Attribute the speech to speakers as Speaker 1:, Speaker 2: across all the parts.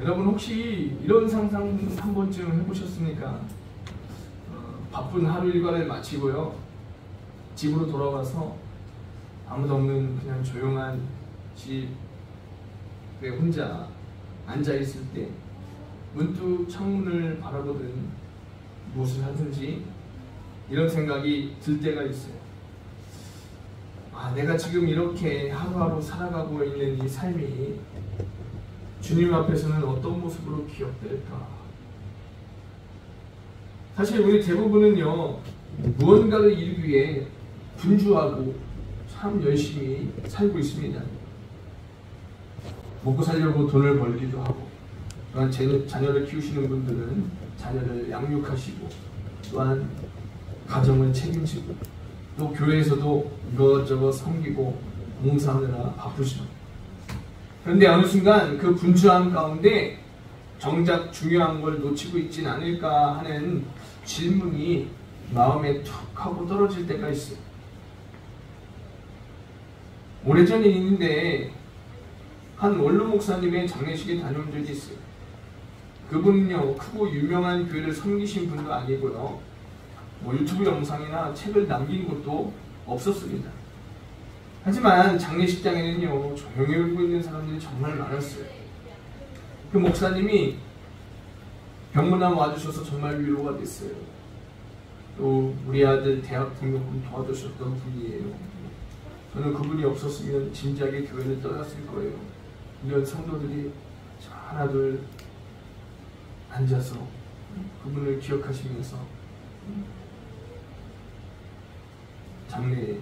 Speaker 1: 여러분 혹시 이런 상상 한 번쯤 해보셨습니까? 바쁜 하루 일과를 마치고요, 집으로 돌아와서 아무도 없는 그냥 조용한 집에 혼자 앉아있을 때 문득 창문을 바라보든 무엇을 하든지 이런 생각이 들 때가 있어요. 내가 지금 이렇게 하루하루 살아가고 있는 이 삶이 주님 앞에서는 어떤 모습으로 기억될까? 사실 우리 대부분은요, 무언가를 이루기 위해 분주하고 참 열심히 살고 있습니다. 먹고 살려고 돈을 벌기도 하고, 또한 자녀를 키우시는 분들은 자녀를 양육하시고, 또한 가정을 책임지고, 또 교회에서도 이것저것 섬기고 봉사하느라 바쁘시죠. 그런데 어느 순간 그 분주함 가운데 정작 중요한 걸 놓치고 있진 않을까 하는 질문이 마음에 툭 하고 떨어질 때가 있어요. 오래전 일인데 한 원로 목사님의 장례식에 다녀온 적이 있어요. 그분은요, 크고 유명한 교회를 섬기신 분도 아니고요, 유튜브 영상이나 책을 남긴 것도 없었습니다. 하지만 장례식장에는요, 조용히 울고 있는 사람들이 정말 많았어요. 그 목사님이 병문안 와주셔서 정말 위로가 됐어요. 또 우리 아들 대학 등록금 도와주셨던 분이에요. 저는 그분이 없었으면 진작에 교회를 떠났을 거예요. 이런 성도들이 하나둘 앉아서 그분을 기억하시면서 장례에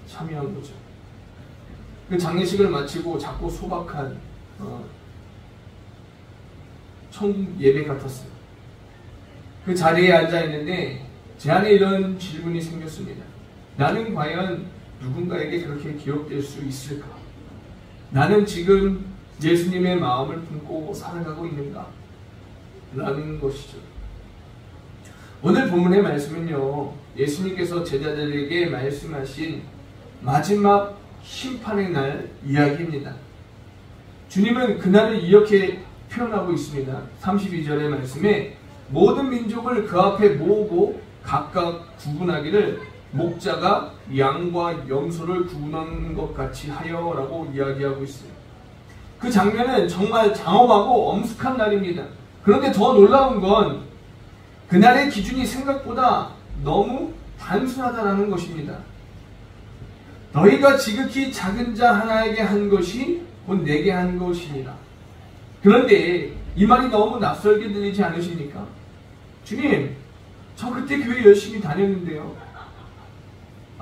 Speaker 1: 참여한 거죠. 그 장례식을 마치고 작고 소박한 천국 예배 같았어요. 그 자리에 앉아 있는데 제 안에 이런 질문이 생겼습니다. 나는 과연 누군가에게 그렇게 기억될 수 있을까? 나는 지금 예수님의 마음을 품고 살아가고 있는가? 라는 것이죠. 오늘 본문의 말씀은요, 예수님께서 제자들에게 말씀하신 마지막 심판의 날 이야기입니다. 주님은 그날을 이렇게 표현하고 있습니다. 32절의 말씀에 모든 민족을 그 앞에 모으고 각각 구분하기를 목자가 양과 염소를 구분하는 것 같이 하여 라고 이야기하고 있어요. 그 장면은 정말 장엄하고 엄숙한 날입니다. 그런데 더 놀라운 건 그날의 기준이 생각보다 너무 단순하다는 것입니다. 너희가 지극히 작은 자 하나에게 한 것이 곧 내게 한 것이니라. 그런데 이 말이 너무 낯설게 들리지 않으십니까? 주님, 저 그때 교회 열심히 다녔는데요.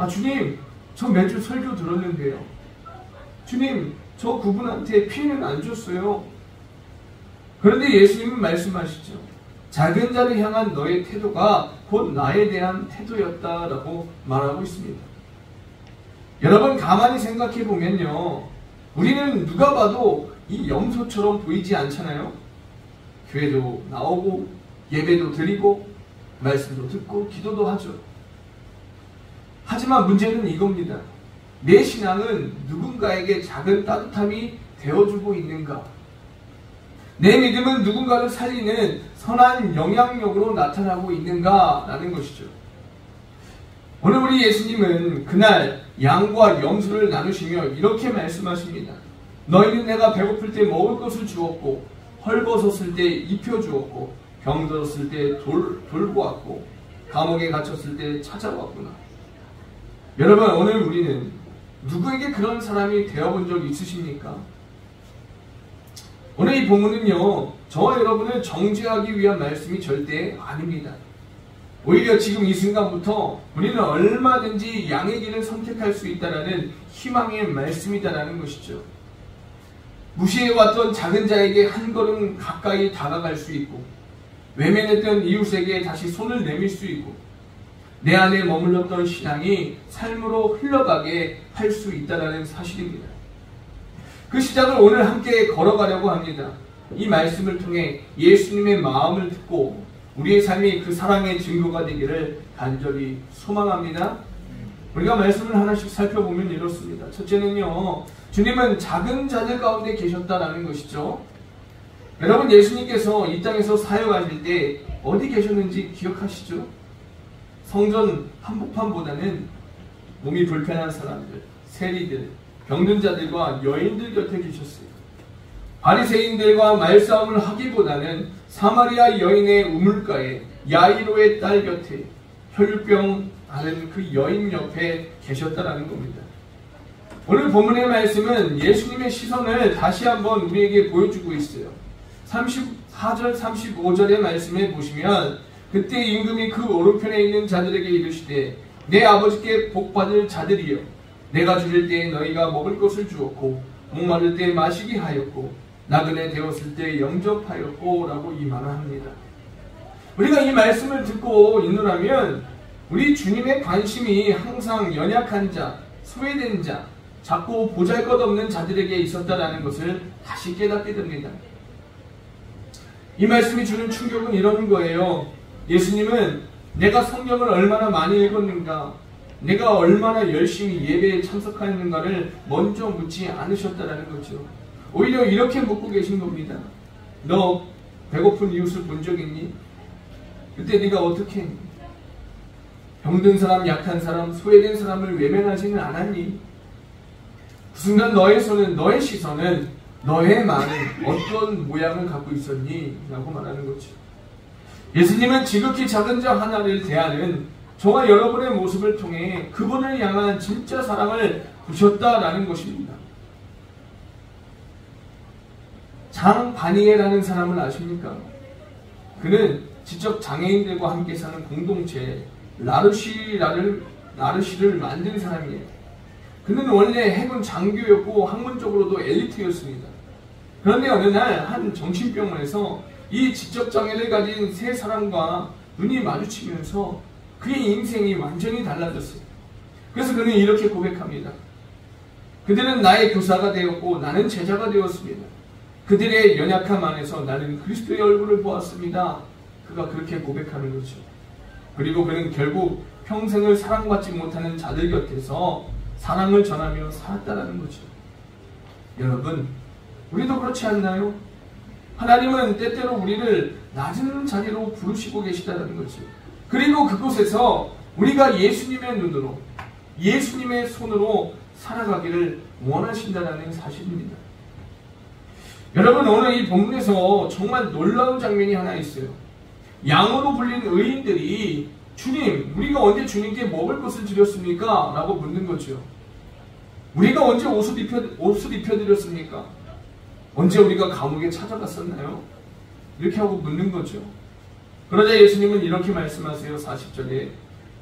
Speaker 1: 주님, 저 매주 설교 들었는데요. 주님, 저 그분한테 피해는 안 줬어요. 그런데 예수님은 말씀하시죠. 작은 자를 향한 너의 태도가 곧 나에 대한 태도였다라고 말하고 있습니다. 여러분, 가만히 생각해 보면요, 우리는 누가 봐도 이 염소처럼 보이지 않잖아요. 교회도 나오고 예배도 드리고 말씀도 듣고 기도도 하죠. 하지만 문제는 이겁니다. 내 신앙은 누군가에게 작은 따뜻함이 되어주고 있는가? 내 믿음은 누군가를 살리는 선한 영향력으로 나타나고 있는가? 라는 것이죠. 오늘 우리 예수님은 그날 양과 염소를 나누시며 이렇게 말씀하십니다. 너희는 내가 배고플 때 먹을 것을 주었고, 헐벗었을 때 입혀주었고, 병들었을 때 돌보았고, 감옥에 갇혔을 때 찾아왔구나. 여러분, 오늘 우리는 누구에게 그런 사람이 되어본 적 있으십니까? 오늘 이 본문은요, 저와 여러분을 정죄하기 위한 말씀이 절대 아닙니다. 오히려 지금 이 순간부터 우리는 얼마든지 양의 길을 선택할 수 있다는 희망의 말씀이다라는 것이죠. 무시해왔던 작은 자에게 한 걸음 가까이 다가갈 수 있고, 외면했던 이웃에게 다시 손을 내밀 수 있고, 내 안에 머물렀던 신앙이 삶으로 흘러가게 할 수 있다는 사실입니다. 그 시작을 오늘 함께 걸어가려고 합니다. 이 말씀을 통해 예수님의 마음을 듣고 우리의 삶이 그 사랑의 증거가 되기를 간절히 소망합니다. 우리가 말씀을 하나씩 살펴보면 이렇습니다. 첫째는요, 주님은 작은 자들 가운데 계셨다라는 것이죠. 여러분, 예수님께서 이 땅에서 사역하실 때 어디 계셨는지 기억하시죠? 성전 한복판보다는 몸이 불편한 사람들, 세리들, 병든 자들과 여인들 곁에 계셨어요. 바리새인들과 말싸움을 하기보다는 사마리아 여인의 우물가에 야이로의 딸 곁에 혈병 앓은 그 여인 옆에 계셨다라는 겁니다. 오늘 본문의 말씀은 예수님의 시선을 다시 한번 우리에게 보여주고 있어요. 34절 35절의 말씀에 보시면, 그때 임금이 그 오른편에 있는 자들에게 이르시되 내 아버지께 복받을 자들이여, 내가 줄일 때 너희가 먹을 것을 주었고 목마를 때 마시게 하였고 나그네 되었을 때 영접하였고 라고 이 말을 합니다. 우리가 이 말씀을 듣고 있노라면 우리 주님의 관심이 항상 연약한 자, 소외된 자, 자꾸 보잘것없는 자들에게 있었다라는 것을 다시 깨닫게 됩니다. 이 말씀이 주는 충격은 이런 거예요. 예수님은 내가 성경을 얼마나 많이 읽었는가, 내가 얼마나 열심히 예배에 참석하는가를 먼저 묻지 않으셨다라는 거죠. 오히려 이렇게 묻고 계신 겁니다. 너 배고픈 이웃을 본 적 있니? 그때 네가 어떻게 했니? 병든 사람, 약한 사람, 소외된 사람을 외면하지는 않았니? 그 순간 너의 시선은, 너의 마음은 어떤 모양을 갖고 있었니? 라고 말하는 거죠. 예수님은 지극히 작은 자 하나를 대하는 저와 여러분의 모습을 통해 그분을 향한 진짜 사랑을 보셨다라는 것입니다. 장바니에라는 사람을 아십니까? 그는 지적 장애인들과 함께 사는 공동체 라르시를 만든 사람이에요. 그는 원래 해군 장교였고 학문적으로도 엘리트였습니다. 그런데 어느 날 한 정신병원에서 이 지적장애를 가진 세 사람과 눈이 마주치면서 그의 인생이 완전히 달라졌어요. 그래서 그는 이렇게 고백합니다. 그들은 나의 교사가 되었고 나는 제자가 되었습니다. 그들의 연약함 안에서 나는 그리스도의 얼굴을 보았습니다. 그가 그렇게 고백하는 거죠. 그리고 그는 결국 평생을 사랑받지 못하는 자들 곁에서 사랑을 전하며 살았다라는 거죠. 여러분, 우리도 그렇지 않나요? 하나님은 때때로 우리를 낮은 자리로 부르시고 계시다는 거죠. 그리고 그곳에서 우리가 예수님의 눈으로, 예수님의 손으로 살아가기를 원하신다는 사실입니다. 여러분, 오늘 이 본문에서 정말 놀라운 장면이 하나 있어요. 양으로 불린 의인들이 주님, 우리가 언제 주님께 먹을 것을 드렸습니까? 라고 묻는 거죠. 우리가 언제 옷을 입혀드렸습니까? 언제 우리가 감옥에 찾아갔었나요? 이렇게 하고 묻는 거죠. 그러자 예수님은 이렇게 말씀하세요. 40절에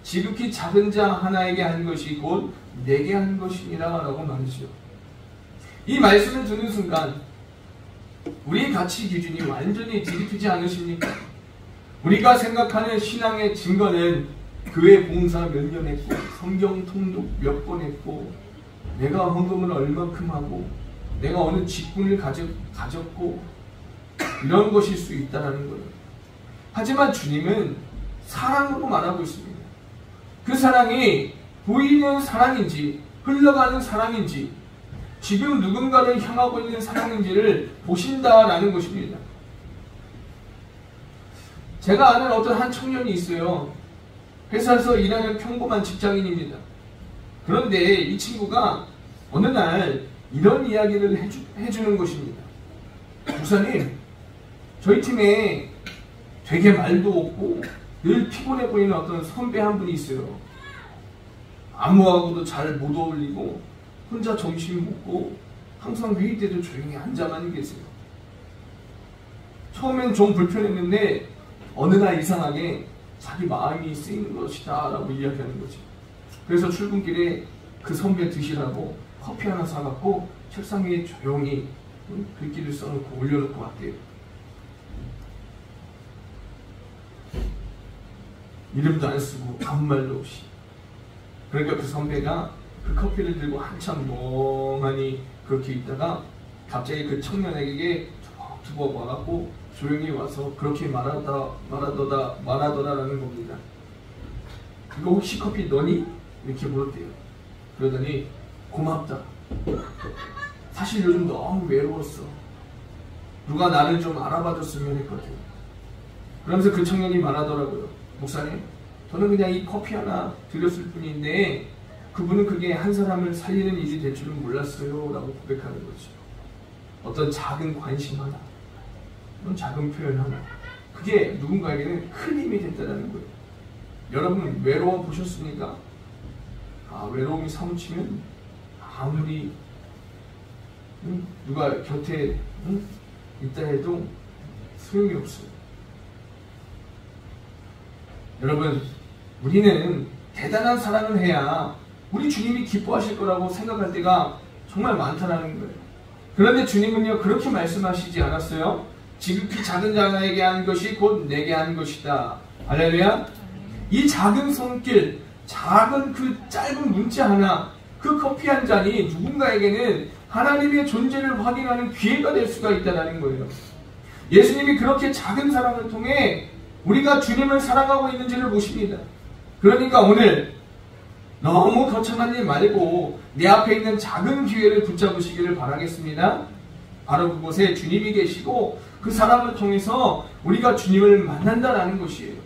Speaker 1: 지극히 작은 자 하나에게 한 것이 곧 내게 한 것이니라 라고 말이죠. 이 말씀을 듣는 순간 우리의 가치 기준이 완전히 뒤집히지 않으십니까? 우리가 생각하는 신앙의 증거는 교회 봉사 몇 년 했고 성경 통독 몇 번 했고 내가 헌금을 얼만큼 하고 내가 어느 직분을 가졌고 이런 것일 수 있다는 거예요. 하지만 주님은 사랑으로 말하고 있습니다. 그 사랑이 보이는 사랑인지 흘러가는 사랑인지 지금 누군가를 향하고 있는 사랑인지를 보신다라는 것입니다. 제가 아는 어떤 한 청년이 있어요. 회사에서 일하는 평범한 직장인입니다. 그런데 이 친구가 어느 날 이런 이야기를 해주는 것입니다. 목사님, 저희 팀에 되게 말도 없고 늘 피곤해 보이는 어떤 선배 한 분이 있어요. 아무하고도 잘 못 어울리고 혼자 점심 먹고 항상 회의 때도 조용히 앉아만 계세요. 처음엔 좀 불편했는데 어느 날 이상하게 자기 마음이 쓰이는 것이다 라고 이야기하는 거죠. 그래서 출근길에 그 선배 드시라고 커피 하나 사갖고 책상 위에 조용히 글귀를 써놓고 올려놓고 왔대요. 이름도 안 쓰고 아무 말도 없이. 그러니까 그 선배가 그 커피를 들고 한참 멍하니 그렇게 있다가 갑자기 그 청년에게 두고 와갖고 조용히 와서 그렇게 말하더라라는 겁니다. 이거 혹시 커피 너니? 이렇게 물었대요. 그러더니 고맙다. 사실 요즘 너무 외로웠어. 누가 나를 좀 알아봐줬으면 했거든. 그러면서 그 청년이 말하더라고요. 목사님, 저는 그냥 이 커피 하나 드렸을 뿐인데 그분은 그게 한 사람을 살리는 일이 될 줄은 몰랐어요 라고 고백하는 거죠. 어떤 작은 관심 하나, 그런 작은 표현 하나, 그게 누군가에게는 큰 힘이 됐다는 거예요. 여러분 외로워 보셨습니까? 외로움이 사무치면 아무리 누가 곁에 있다 해도 소용이 없어요. 여러분, 우리는 대단한 사랑을 해야 우리 주님이 기뻐하실 거라고 생각할 때가 정말 많다는 거예요. 그런데 주님은요 그렇게 말씀하시지 않았어요. 지극히 작은 자에게 한 것이 곧 내게 한 것이다. 할렐루야. 이 작은 손길, 작은 그 짧은 문자 하나, 그 커피 한 잔이 누군가에게는 하나님의 존재를 확인하는 기회가 될 수가 있다는 거예요. 예수님이 그렇게 작은 사랑을 통해 우리가 주님을 사랑하고 있는지를 보십니다. 그러니까 오늘 너무 거창한 일 말고 내 앞에 있는 작은 기회를 붙잡으시기를 바라겠습니다. 바로 그곳에 주님이 계시고 그 사람을 통해서 우리가 주님을 만난다는 것이에요.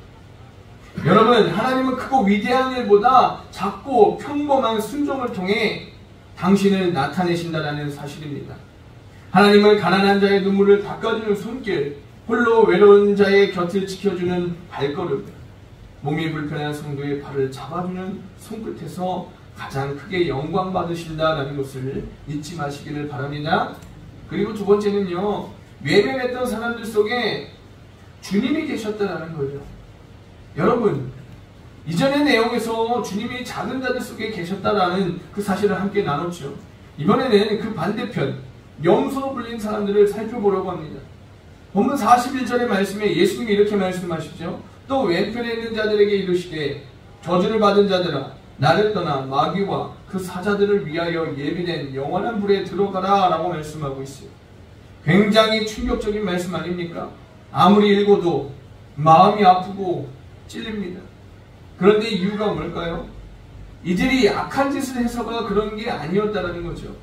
Speaker 1: 여러분, 하나님은 크고 위대한 일보다 작고 평범한 순종을 통해 당신을 나타내신다는 사실입니다. 하나님은 가난한 자의 눈물을 닦아주는 손길, 홀로 외로운 자의 곁을 지켜주는 발걸음, 몸이 불편한 성도의 발을 잡아주는 손끝에서 가장 크게 영광 받으신다는 것을 잊지 마시기를 바랍니다. 그리고 두 번째는요, 외면했던 사람들 속에 주님이 계셨다는 거예요. 여러분, 이전의 내용에서 주님이 작은 자들 속에 계셨다라는 그 사실을 함께 나눴죠. 이번에는 그 반대편, 염소로 불린 사람들을 살펴보려고 합니다. 본문 41절의 말씀에 예수님이 이렇게 말씀하시죠. 또 왼편에 있는 자들에게 이르시되 저주를 받은 자들아, 나를 떠나 마귀와 그 사자들을 위하여 예비된 영원한 불에 들어가라 라고 말씀하고 있어요. 굉장히 충격적인 말씀 아닙니까? 아무리 읽어도 마음이 아프고 찔립니다. 그런데 이유가 뭘까요? 이들이 악한 짓을 해서가 그런 게 아니었다는 거죠.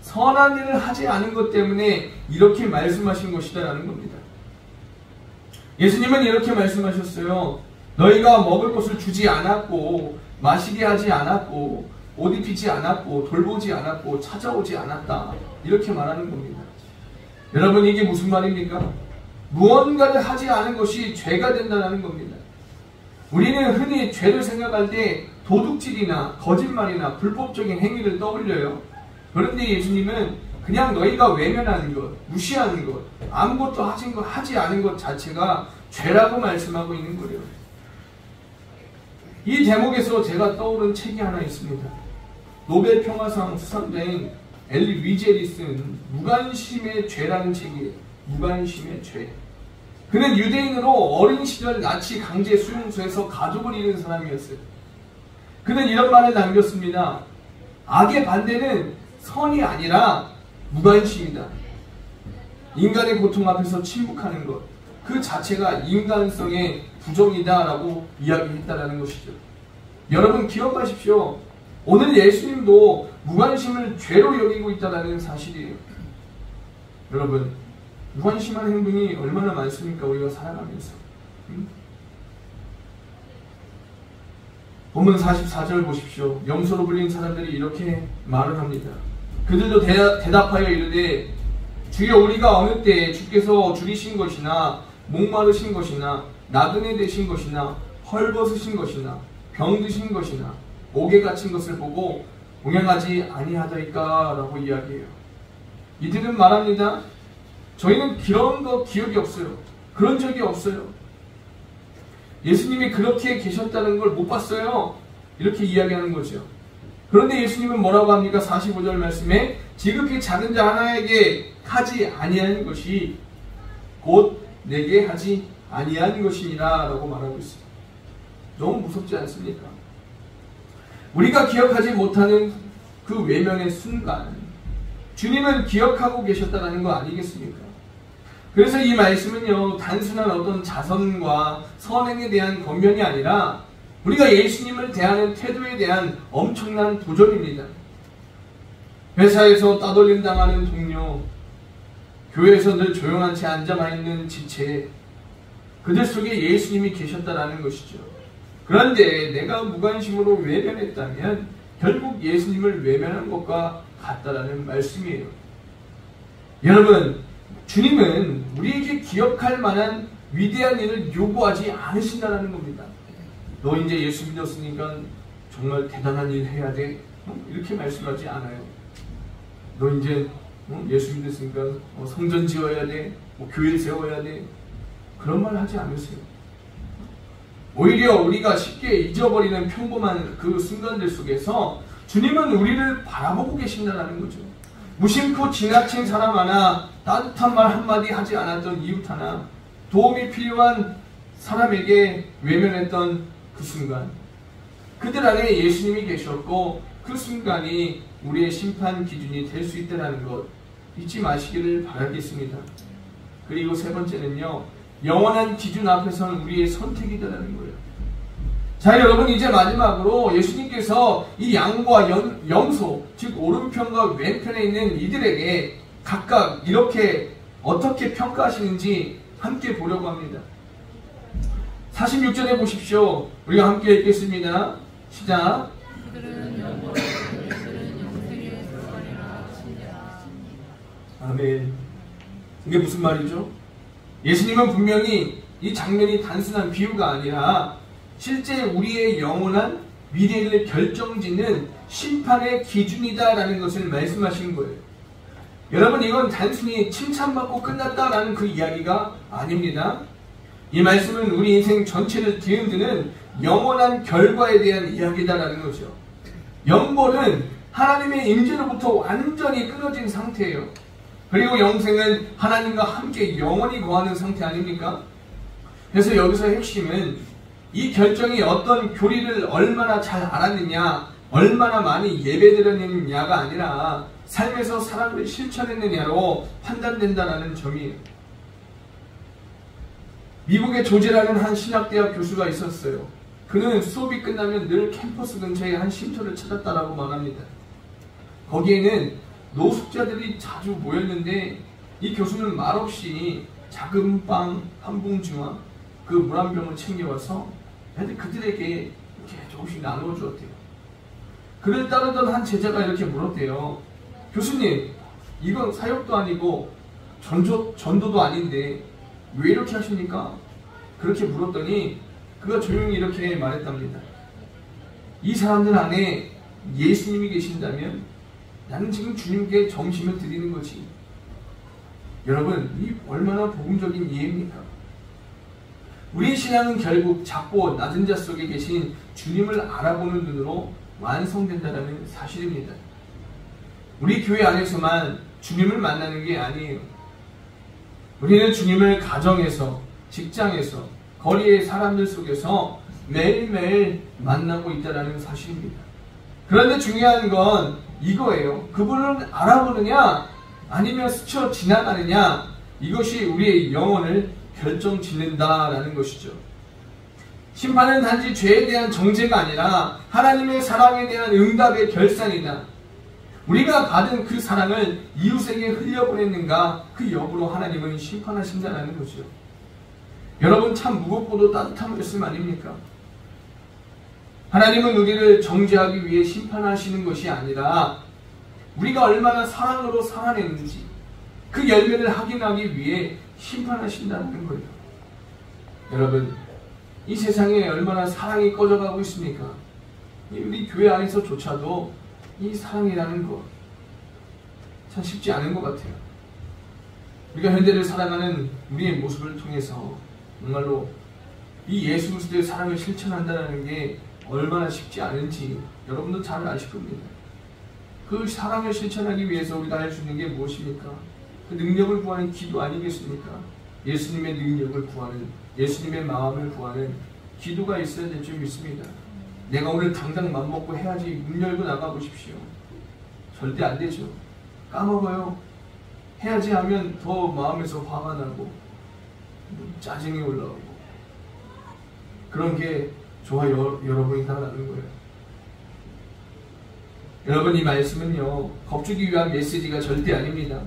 Speaker 1: 선한 일을 하지 않은 것 때문에 이렇게 말씀하신 것이다라는 겁니다. 예수님은 이렇게 말씀하셨어요. 너희가 먹을 것을 주지 않았고 마시게 하지 않았고 옷 입히지 않았고 돌보지 않았고 찾아오지 않았다. 이렇게 말하는 겁니다. 여러분, 이게 무슨 말입니까? 무언가를 하지 않은 것이 죄가 된다는 겁니다. 우리는 흔히 죄를 생각할 때 도둑질이나 거짓말이나 불법적인 행위를 떠올려요. 그런데 예수님은 그냥 너희가 외면하는 것, 무시하는 것, 아무것도 하지 않은 것 자체가 죄라고 말씀하고 있는 거예요. 이 대목에서 제가 떠오른 책이 하나 있습니다. 노벨 평화상 수상자인 엘리 위젤이 쓴 무관심의 죄라는 책이에요. 무관심의 죄. 그는 유대인으로 어린 시절 나치 강제 수용소에서 가족을 잃은 사람이었어요. 그는 이런 말을 남겼습니다. 악의 반대는 선이 아니라 무관심이다. 인간의 고통 앞에서 침묵하는 것, 그 자체가 인간성의 부정이다 라고 이야기했다는 것이죠. 여러분 기억하십시오. 오늘 예수님도 무관심을 죄로 여기고 있다는 사실이에요. 여러분, 무관심한 행동이 얼마나 많습니까? 우리가 살아가면서. 본문 44절 보십시오. 염소로 불린 사람들이 이렇게 말을 합니다. 그들도 대답하여 이르되 주여, 우리가 어느 때에 주께서 줄이신 것이나 목마르신 것이나 나그네 되신 것이나 헐벗으신 것이나 병드신 것이나 옥에 갇힌 것을 보고 공양하지 아니하더이까 라고 이야기해요. 이들은 말합니다. 저희는 그런 거 기억이 없어요. 그런 적이 없어요. 예수님이 그렇게 계셨다는 걸 못 봤어요. 이렇게 이야기하는 거죠. 그런데 예수님은 뭐라고 합니까? 45절 말씀에 지극히 작은 자 하나에게 하지 아니한 것이 곧 내게 하지 아니한 것이니라 라고 말하고 있어요. 너무 무섭지 않습니까? 우리가 기억하지 못하는 그 외면의 순간, 주님은 기억하고 계셨다는 거 아니겠습니까? 그래서 이 말씀은요, 단순한 어떤 자선과 선행에 대한 권면이 아니라 우리가 예수님을 대하는 태도에 대한 엄청난 도전입니다. 회사에서 따돌림 당하는 동료, 교회에서 늘 조용한 채 앉아만 있는 지체, 그들 속에 예수님이 계셨다라는 것이죠. 그런데 내가 무관심으로 외면했다면 결국 예수님을 외면한 것과 같다라는 말씀이에요. 여러분, 주님은 우리에게 기억할 만한 위대한 일을 요구하지 않으신다는 겁니다. 너 이제 예수 믿었으니까 정말 대단한 일 해야 돼? 이렇게 말씀하지 않아요. 너 이제 예수 믿었으니까 성전 지어야 돼? 교회를 세워야 돼? 그런 말 하지 않으세요. 오히려 우리가 쉽게 잊어버리는 평범한 그 순간들 속에서 주님은 우리를 바라보고 계신다는 거죠. 무심코 지나친 사람 하나, 따뜻한 말 한마디 하지 않았던 이웃 하나, 도움이 필요한 사람에게 외면했던 그 순간, 그들 안에 예수님이 계셨고 그 순간이 우리의 심판 기준이 될 수 있다는 것 잊지 마시기를 바라겠습니다. 그리고 세 번째는요, 영원한 기준 앞에서는 우리의 선택이다라는 거예요. 자, 여러분, 이제 마지막으로 예수님께서 이 양과 염소, 즉 오른편과 왼편에 있는 이들에게 각각 이렇게 어떻게 평가하시는지 함께 보려고 합니다. 46절에 보십시오. 우리가 함께 읽겠습니다. 시작. 아멘. 이게 무슨 말이죠? 예수님은 분명히 이 장면이 단순한 비유가 아니라 실제 우리의 영원한 미래를 결정짓는 심판의 기준이다라는 것을 말씀하신 거예요. 여러분, 이건 단순히 칭찬받고 끝났다라는 그 이야기가 아닙니다. 이 말씀은 우리 인생 전체를 뒤흔드는 영원한 결과에 대한 이야기다라는 거죠. 영벌은 하나님의 임재로부터 완전히 끊어진 상태예요. 그리고 영생은 하나님과 함께 영원히 거하는 상태 아닙니까? 그래서 여기서 핵심은 이 결정이 어떤 교리를 얼마나 잘 알았느냐, 얼마나 많이 예배드렸느냐가 아니라 삶에서 사랑을 실천했느냐로 판단된다는 점이에요. 미국의 조지라는 한 신학대학 교수가 있었어요. 그는 수업이 끝나면 늘 캠퍼스 근처에 한 쉼터를 찾았다라고 말합니다. 거기에는 노숙자들이 자주 모였는데 이 교수는 말없이 작은 빵 한 봉지와 그 물 한 병을 챙겨와서 그들에게 이렇게 조금씩 나누어 주었대요. 그를 따르던 한 제자가 이렇게 물었대요. 교수님, 이건 사역도 아니고 전도도 아닌데 왜 이렇게 하십니까? 그렇게 물었더니 그가 조용히 이렇게 말했답니다. 이 사람들 안에 예수님이 계신다면 나는 지금 주님께 점심을 드리는 거지. 여러분, 이 얼마나 복음적인 이해입니까? 우리 신앙은 결국 작고 낮은 자 속에 계신 주님을 알아보는 눈으로 완성된다는 사실입니다. 우리 교회 안에서만 주님을 만나는 게 아니에요. 우리는 주님을 가정에서, 직장에서, 거리의 사람들 속에서 매일매일 만나고 있다는 사실입니다. 그런데 중요한 건 이거예요. 그분을 알아보느냐 아니면 스쳐 지나가느냐, 이것이 우리의 영혼을 결정짓는다라는 것이죠. 심판은 단지 죄에 대한 정죄가 아니라 하나님의 사랑에 대한 응답의 결산이다. 우리가 받은 그 사랑을 이웃에게 흘려보냈는가, 그 여부로 하나님은 심판하신다는 거죠. 여러분, 참 무겁고도 따뜻한 말씀 아닙니까? 하나님은 우리를 정죄하기 위해 심판하시는 것이 아니라 우리가 얼마나 사랑으로 살아냈는지 그 열매를 확인하기 위해 심판하신다는 거예요. 여러분, 이 세상에 얼마나 사랑이 꺼져가고 있습니까? 우리 교회 안에서조차도 이 사랑이라는 것 참 쉽지 않은 것 같아요. 우리가 현대를 살아가는 우리의 모습을 통해서 정말로 이 예수 그리스도의 사랑을 실천한다는 게 얼마나 쉽지 않은지 여러분도 잘 아실 겁니다. 그 사랑을 실천하기 위해서 우리가 할 수 있는 게 무엇입니까? 그 능력을 구하는 기도 아니겠습니까? 예수님의 능력을 구하는, 예수님의 마음을 구하는 기도가 있어야 될 줄 믿습니다. 내가 오늘 당장 맘먹고 해야지 문 열고 나가보십시오. 절대 안 되죠. 까먹어요. 해야지 하면 더 마음에서 화가 나고 짜증이 올라오고, 그런 게 저와 여러분이다라는 거예요. 여러분, 이 말씀은요, 겁주기 위한 메시지가 절대 아닙니다.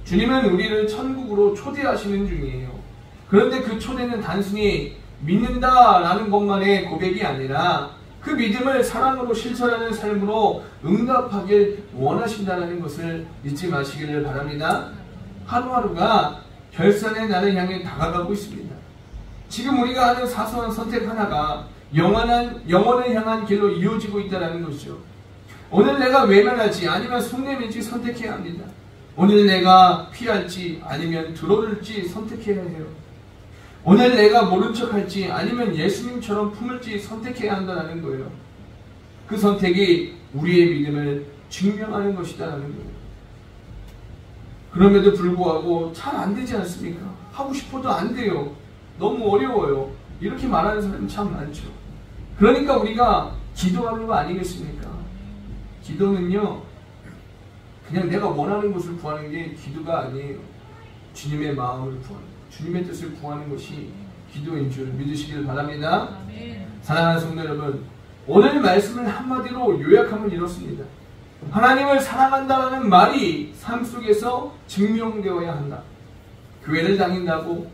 Speaker 1: 주님은 우리를 천국으로 초대하시는 중이에요. 그런데 그 초대는 단순히 믿는다라는 것만의 고백이 아니라 그 믿음을 사랑으로 실천하는 삶으로 응답하길 원하신다는 것을 잊지 마시기를 바랍니다. 하루하루가 결산의 날을 향해 다가가고 있습니다. 지금 우리가 하는 사소한 선택 하나가 영원을 향한 길로 이어지고 있다는 것이죠. 오늘 내가 외면할지 아니면 속내밀지 선택해야 합니다. 오늘 내가 피할지 아니면 들어올지 선택해야 해요. 오늘 내가 모른 척할지 아니면 예수님처럼 품을지 선택해야 한다는 거예요. 그 선택이 우리의 믿음을 증명하는 것이다라는 거예요. 그럼에도 불구하고 잘 안 되지 않습니까? 하고 싶어도 안 돼요. 너무 어려워요. 이렇게 말하는 사람이 참 많죠. 그러니까 우리가 기도하는 거 아니겠습니까? 기도는요, 그냥 내가 원하는 것을 구하는 게 기도가 아니에요. 주님의 마음을 구하는 것, 주님의 뜻을 구하는 것이 기도인 줄 믿으시길 바랍니다. 사랑하는 성도 여러분, 오늘 말씀을 한마디로 요약하면 이렇습니다. 하나님을 사랑한다는 말이 삶 속에서 증명되어야 한다. 교회를 다닌다고,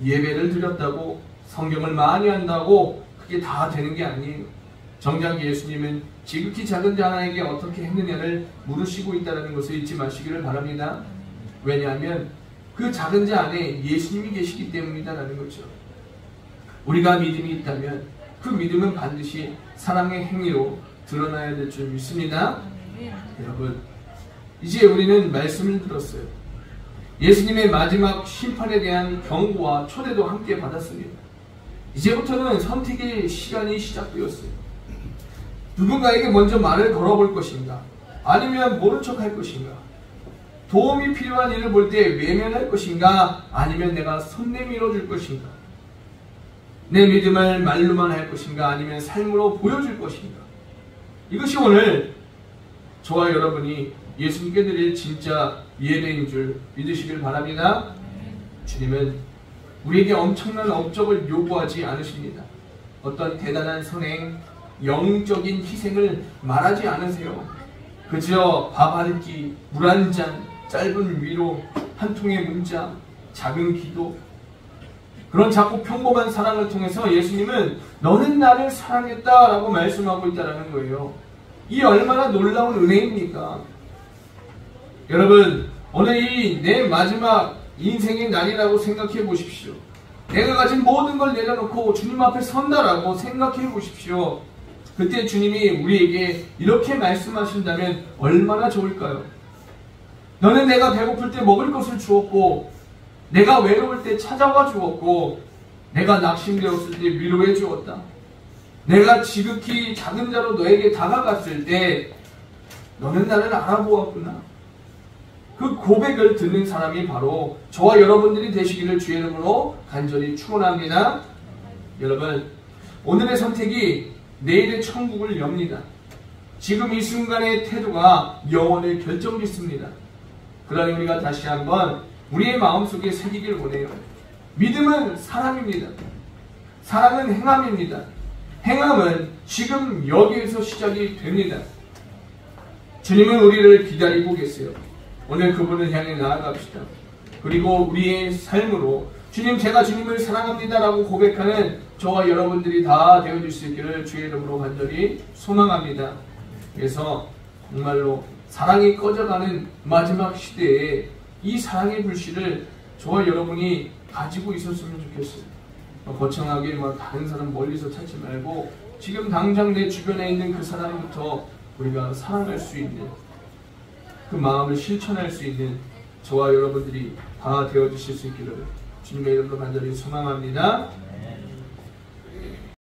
Speaker 1: 예배를 드렸다고, 성경을 많이 한다고 그게 다 되는 게 아니에요. 정작 예수님은 지극히 작은 자 하나에게 어떻게 했느냐를 물으시고 있다는 것을 잊지 마시기를 바랍니다. 왜냐하면 그 작은 자 안에 예수님이 계시기 때문이다라는 거죠. 우리가 믿음이 있다면 그 믿음은 반드시 사랑의 행위로 드러나야 될 줄 믿습니다. 여러분, 이제 우리는 말씀을 들었어요. 예수님의 마지막 심판에 대한 경고와 초대도 함께 받았습니다. 이제부터는 선택의 시간이 시작되었어요. 누군가에게 먼저 말을 걸어볼 것인가? 아니면 모른 척 할 것인가? 도움이 필요한 일을 볼 때 외면할 것인가? 아니면 내가 손 내밀어 줄 것인가? 내 믿음을 말로만 할 것인가? 아니면 삶으로 보여줄 것인가? 이것이 오늘 저와 여러분이 예수님께 드릴 진짜 예배인 줄 믿으시길 바랍니다. 주님은 우리에게 엄청난 업적을 요구하지 않으십니다. 어떤 대단한 선행, 영적인 희생을 말하지 않으세요. 그저 밥 한 끼, 물 한 잔, 짧은 위로, 한 통의 문자, 작은 기도, 그런 작고 평범한 사랑을 통해서 예수님은 너는 나를 사랑했다라고 말씀하고 있다는 거예요. 이 얼마나 놀라운 은혜입니까? 여러분, 오늘 이 내 마지막 인생의 날이라고 생각해 보십시오. 내가 가진 모든 걸 내려놓고 주님 앞에 선다라고 생각해 보십시오. 그때 주님이 우리에게 이렇게 말씀하신다면 얼마나 좋을까요? 너는 내가 배고플 때 먹을 것을 주었고, 내가 외로울 때 찾아와 주었고, 내가 낙심되었을 때 위로해 주었다. 내가 지극히 작은 자로 너에게 다가갔을 때 너는 나를 알아보았구나. 그 고백을 듣는 사람이 바로 저와 여러분들이 되시기를 주의 이름으로 간절히 축원합니다. 여러분, 오늘의 선택이 내일의 천국을 엽니다. 지금 이 순간의 태도가 영혼을 결정짓습니다. 그러니 우리가 다시 한번 우리의 마음속에 새기길 원해요. 믿음은 사랑입니다. 사랑은 행함입니다. 행함은 지금 여기에서 시작이 됩니다. 주님은 우리를 기다리고 계세요. 오늘 그분을 향해 나아갑시다. 그리고 우리의 삶으로 주님, 제가 주님을 사랑합니다 라고 고백하는 저와 여러분들이 다 되어줄 수 있기를 주의 이름으로 간절히 소망합니다. 그래서 정말로 사랑이 꺼져가는 마지막 시대에 이 사랑의 불씨를 저와 여러분이 가지고 있었으면 좋겠어요. 거창하게 다른 사람 멀리서 찾지 말고 지금 당장 내 주변에 있는 그 사람부터 우리가 사랑할 수 있는, 그 마음을 실천할 수 있는 저와 여러분들이 다 되어주실 수 있기를 주님의 이름으로 간절히 소망합니다.